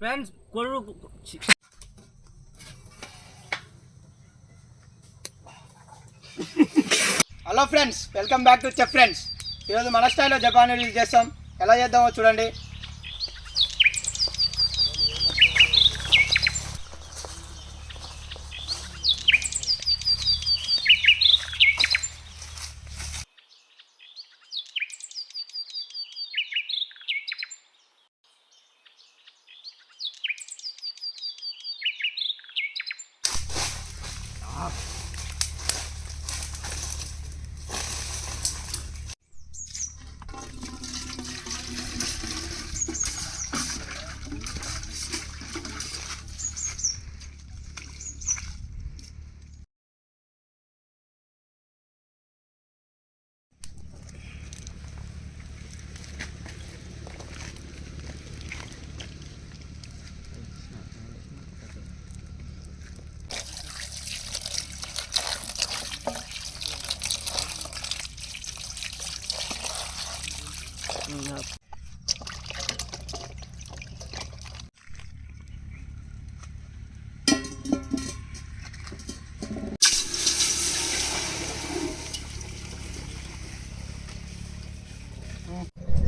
Friends కొడు hello friends, welcome back to chef friends. ఈరోజు మన స్టైల్లో జపాన్ నూడిల్స్ చేస్తాం. ఎలా చేద్దామో చూడండి.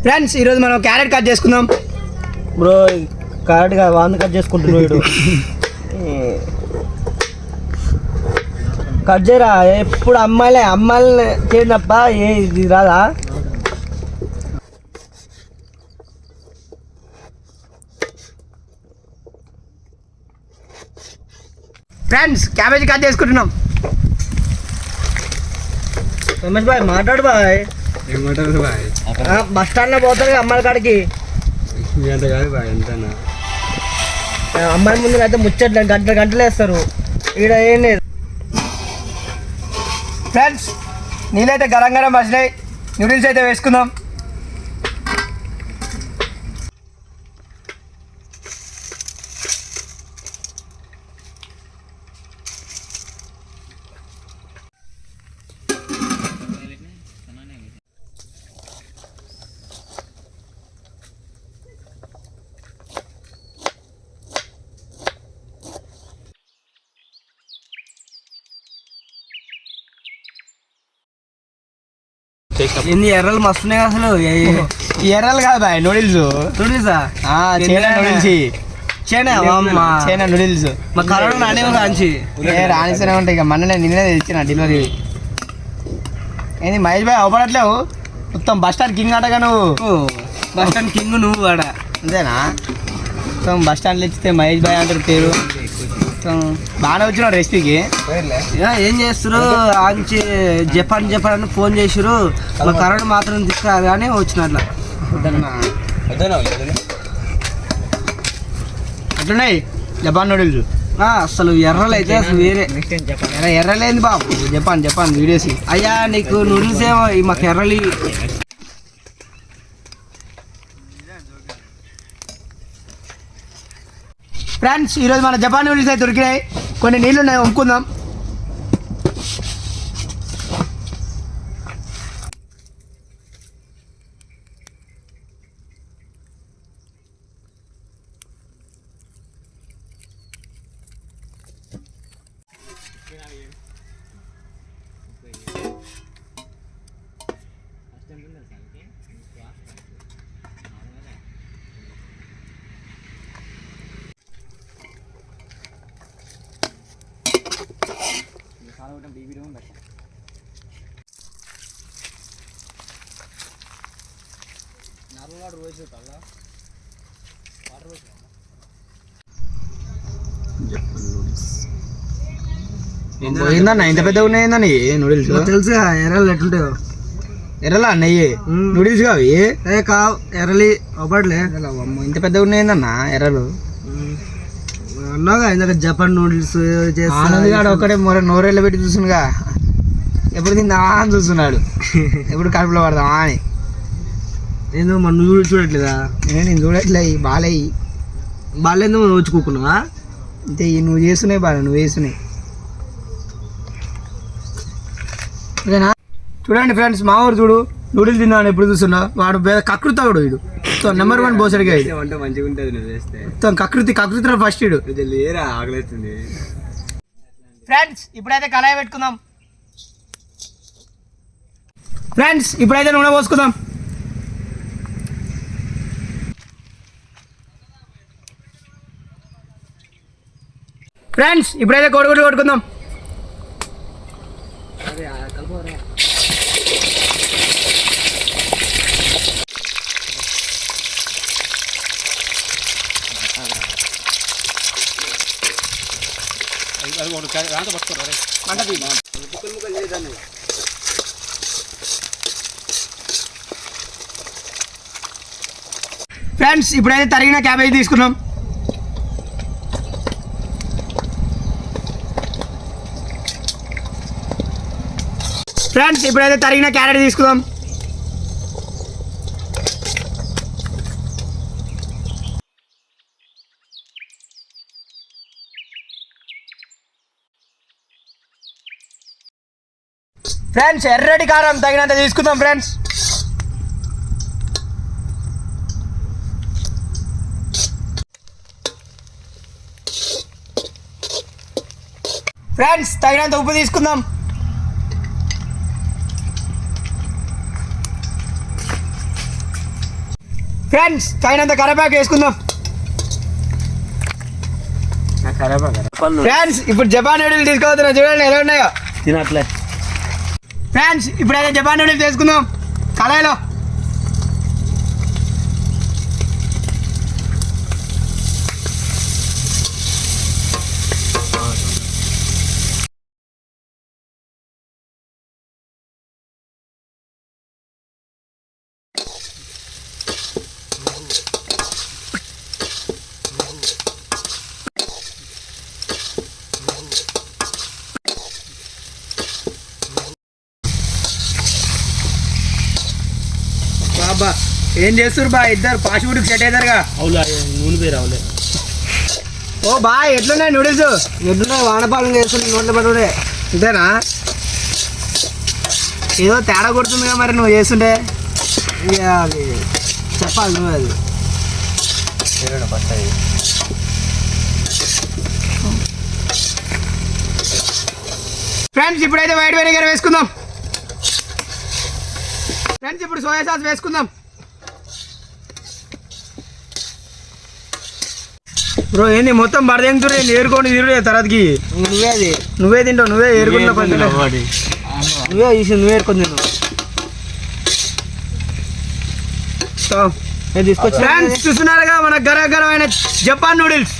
ఫ్రెండ్స్, ఈరోజు మనం క్యారెట్ కట్ చేసుకుందాం. బ్రో క్యారెట్గా వాంద కట్ చేసుకుంటున్నాడు. కట్ చేయరా, ఎప్పుడు అమ్మాయిని చేయనప్ప ఇది రాదా? ఫ్రెండ్స్, క్యాబేజీ కట్ చేసుకుంటున్నాం. రమేష్ బాయ్ మాట్లాడు బాయ్. ఏమంటారు బాయ్? బస్ స్టాండ్లో పోతారు అమ్మాయిల కాడికి. ఎంత కాదు బాయ్, ఎంతనా అమ్మాయి ముందు అయితే ముచ్చట్లు గంటలు వేస్తారు. ఇక్కడ ఏం లేదు. ఫ్రెండ్స్, నీళ్ళైతే గరం గరం వచ్చినాయి. నూడిల్స్ అయితే వేసుకుందాం. ఎన్ని ఎర్రలు మస్తున్నాయి అసలు. ఎర్రలు కాదు బాయ్, నూడిల్స్. నూడిల్సా? China noodles. China noodles. మా కరోనా నానే కాంచి రానిస్తూనే ఉంటాయి. ఇక మొన్న నిన్నే తెచ్చిన డెలివరీ. ఏంది మహేష్ బాయ్ అవపడట్లేవు? మొత్తం బస్ స్టాండ్ కింగ్ అటగా నువ్వు. బస్ స్టాండ్ కింగ్ నువ్వు వాడ. అంతేనా? మొత్తం బస్ స్టాండ్లో ఇచ్చితే మహేష్ బాయ్ అంటారు పేరు. బాగానే వచ్చినావు రెసిపీకి. ఏం చేస్తారు? ఆంచి జపాన్ అని ఫోన్ చేసారు. మా కరోనా మాత్రం తీసుకురాదు కానీ వచ్చిన అట్లున్నాయి జపాన్ నూడిల్స్. అసలు ఎర్రలు అయితే అసలు వేరే. ఎర్రలేంది బాబు. Japan videos. అయ్యా నీకు నూడిల్స్ ఏమో మాకు ఎర్రలి. ఫ్రెండ్స్, ఈరోజు మన జపాన్ నూడిల్స్ అయితే దొరికినాయి. కొన్ని నీళ్ళు ఉన్నాయి, వంపుకుందాం. ఇంత పెద్దగా ఉన్నాయిందని నూడిల్స్. తెలుసు ఎర్రలు ఎట్లుంటాయో. ఎర్రలా అన్నయ్యి నూడిల్స్ కావి. కావు ఎర్రలి అవపడలే. ఇంత పెద్దగా ఉన్నాయిందన్న ఎర్రలు. అన్నాగా ఇందాక జపాన్ నూడిల్స్ ఆనంద్ ఒకటే నోరెళ్ళ పెట్టి చూస్తున్నాగా. ఎప్పుడు తిందా అని చూస్తున్నాడు. ఎప్పుడు కడుపులో పడదామా అని. ఏందో మన నువ్వు చూడట్లేదా? నేను చూడట్లే. బాగాలేదో వచ్చుకోకున్నావా? అంతే, నువ్వు చేస్తున్నాయి బాగా, నువ్వు వేస్తున్నాయి. చూడండి ఫ్రెండ్స్, మా ఊరు చూడు నూడిల్స్ తిన్నాను ఎప్పుడు చూస్తున్నా. వాడు కక్కుతాడు వీడు. నెంబర్ 1 బోసడిగా ఇది వంట మంచిగా ఉంటుంది నువ్వు చేస్తే. మొత్తం కకృతిలో ఫస్ట్ ఇడు. కొంచెం లేరా ఆకలిస్తుంది. ఫ్రెండ్స్ ఇప్పుడైతే కళాయి పెట్టుకుందాం. ఫ్రెండ్స్ ఇప్పుడైతే నూనె పోసుకుందాం. ఫ్రెండ్స్ ఇప్పుడైతే కోడిగుడ్లు కొట్టుకుందాం. ఫ్రెండ్స్ ఇప్పుడైతే తరిగిన క్యాబేజీ తీసుకున్నాం. ఫ్రెండ్స్ ఇప్పుడైతే తరిగిన క్యారెట్ తీసుకుందాం. ఫ్రెండ్స్ ఎర్రటి కారం తగినంత తీసుకుందాం. ఫ్రెండ్స్ ఫ్రెండ్స్ తగినంత ఉప్పు తీసుకుందాం. ఫ్రెండ్స్ తగినంత కరివేపాకు వేసుకుందాం. ఫ్రెండ్స్ ఇప్పుడు జపాన్ నూడిల్స్ తీసుకోవద్దున్నా, చూడండి ఎలా ఉన్నాయో. తినట్లే. ఫ్రెండ్స్ ఇప్పుడైతే జపాన్ నూడిల్స్ వేసుకుందాం కళాయిలో. బాబా ఏం చేస్తారు బా, ఇద్దరు ఫాస్ట్ ఫుడ్కి సెట్ అవుతారుగా. అవులా నూనె పేరు అవులే. ఓ బా ఎట్లున్నాయి నూడిల్స్? ఎట్లున్నాయి వానపాలన చేస్తుంది నోట్ల పడుడే. ఇంతేనా? ఏదో తేడా కొడుతుందిగా మరి నువ్వు చేస్తుంటే. ఇక అది చెప్పాలి నువ్వు. అది ఫ్రెండ్స్ ఇప్పుడైతే వైట్ వెనిగర్ వేసుకుందాం. ఫ్రెండ్స్ ఇప్పుడు సోయా సాస్ వేసుకుందాం. బ్రో ఏంది మొత్తం బరదెంగుతురు, ఏరుకోండి తిరుడే తర్వాతకి. నువ్వే అది నువ్వే తింటావు, నువ్వే ఏరుకుంటా. నువ్వే చూసి నువ్వే ఏరుకొని తిన్నావు. తీసుకొచ్చి ఫ్రెండ్స్ చూస్తున్నారుగా మన గరగరమైన జపాన్ నూడిల్స్.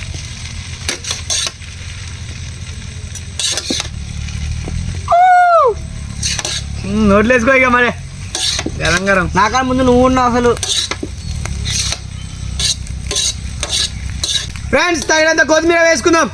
నోట్లు వేసుకో ఇక మరి గరం గరం. నాకన్నా ముందు నువ్వు ఉన్నావు అసలు. ఫ్రెండ్స్ తగినంత కొత్తిమీర వేసుకుందాం.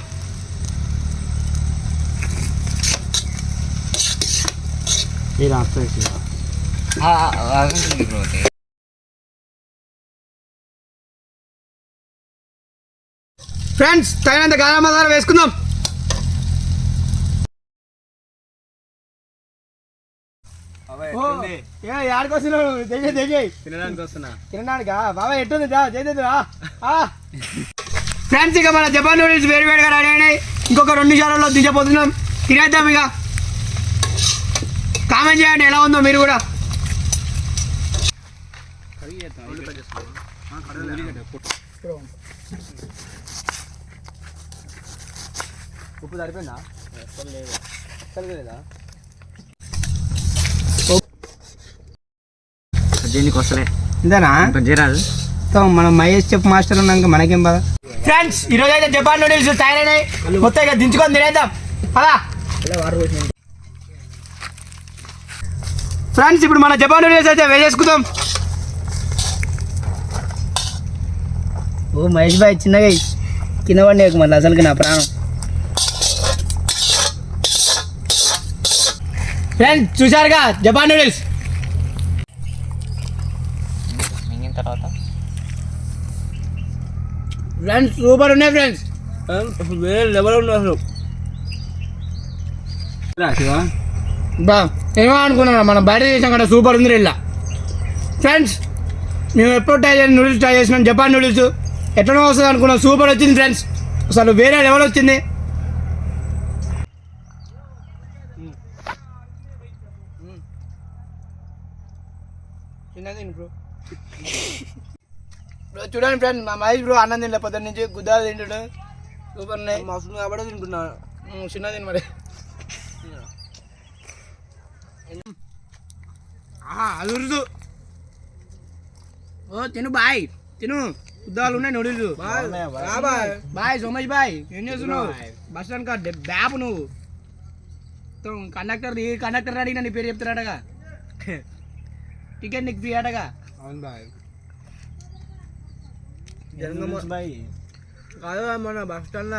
ఫ్రెండ్స్ తగినంత గరం మసాలా వేసుకుందాం. ఆడికి వస్తున్నావు తినడానికి వస్తున్నా. తినడానికా బాబాయ్? ఎట్టుంది చేద్దా? ఫ్రెండ్స్ ఇక మన జపాన్ నూడిల్స్ వేడి వేడిగా రెడీ అయినాయి. ఇంకొక 2 నిమిషాలలో దించబోతున్నాం. తినేద్దాం ఇక. కామెంట్ చేయండి ఎలా ఉందో మీరు కూడా. ఉప్పు సరిపోయిందా? సరిపోలేదా? దీనికి వస్తలే ఇంతేనా? చేరాదు. మనం మహేష్ చెఫ్ మాస్టర్ ఉన్నాక మనకేం బాధ. ఫ్రెండ్స్ ఈరోజు అయితే జపాన్ నూడిల్స్ తయారైనాయి. మొత్తం ఇక దించుకొని తినేద్దాం అలా. ఫ్రెండ్స్ ఇప్పుడు మన జపాన్ నూడిల్స్ అయితే వేసేసుకుందాం. ఓ మహేష్ భాయ్ చిన్నగా కింద పడి మళ్ళీ అసలుకి నా ప్రాణం. ఫ్రెండ్స్ చూసారుగా జపాన్ నూడిల్స్. తర్వాత ఫ్రెండ్స్ సూపర్ ఉన్నాయి. ఫ్రెండ్స్ వేరే లెవెల్ ఉన్నా అసలు. బా ఏమో అనుకున్నా మనం బయట చేసాం కదా, సూపర్ ఉంది ఇలా. ఫ్రెండ్స్ మేము ఎప్పుడు ట్రై చేసిన నూడిల్స్ ట్రై చేసినాం, జపాన్ నూడిల్స్ ఎట్లనో వస్తుంది అనుకున్నాం, సూపర్ వచ్చింది ఫ్రెండ్స్, అసలు వేరే లెవెల్ వచ్చింది. బ్రో చూడండి ఫ్రెండ్స్, మా మహేష్ బ్రో అన్నం తినలే పొద్దున్న నుంచి, గుద్దాలు తింటాడు, సూపర్ ఉన్నాయి. మస్తు కాబట్టి తింటున్నాను. చిన్న తిని మరి అదురుదు. ఓ తిను బాయ్, తిను, గుద్దాలు ఉన్నాయి నూడిల్స్. బాయ్ సోమేష్ బాయ్, ఏం చేస్తున్నావు? బస్ స్టాండ్ కా బ్యాప్ నువ్వు కండక్టర్ అడిగినా నీ పేరు చెప్తారటగా, టికెట్ నీకు ఫ్రీ అటగా. అవును బాయ్. కాదు మన బస్ స్టాండ్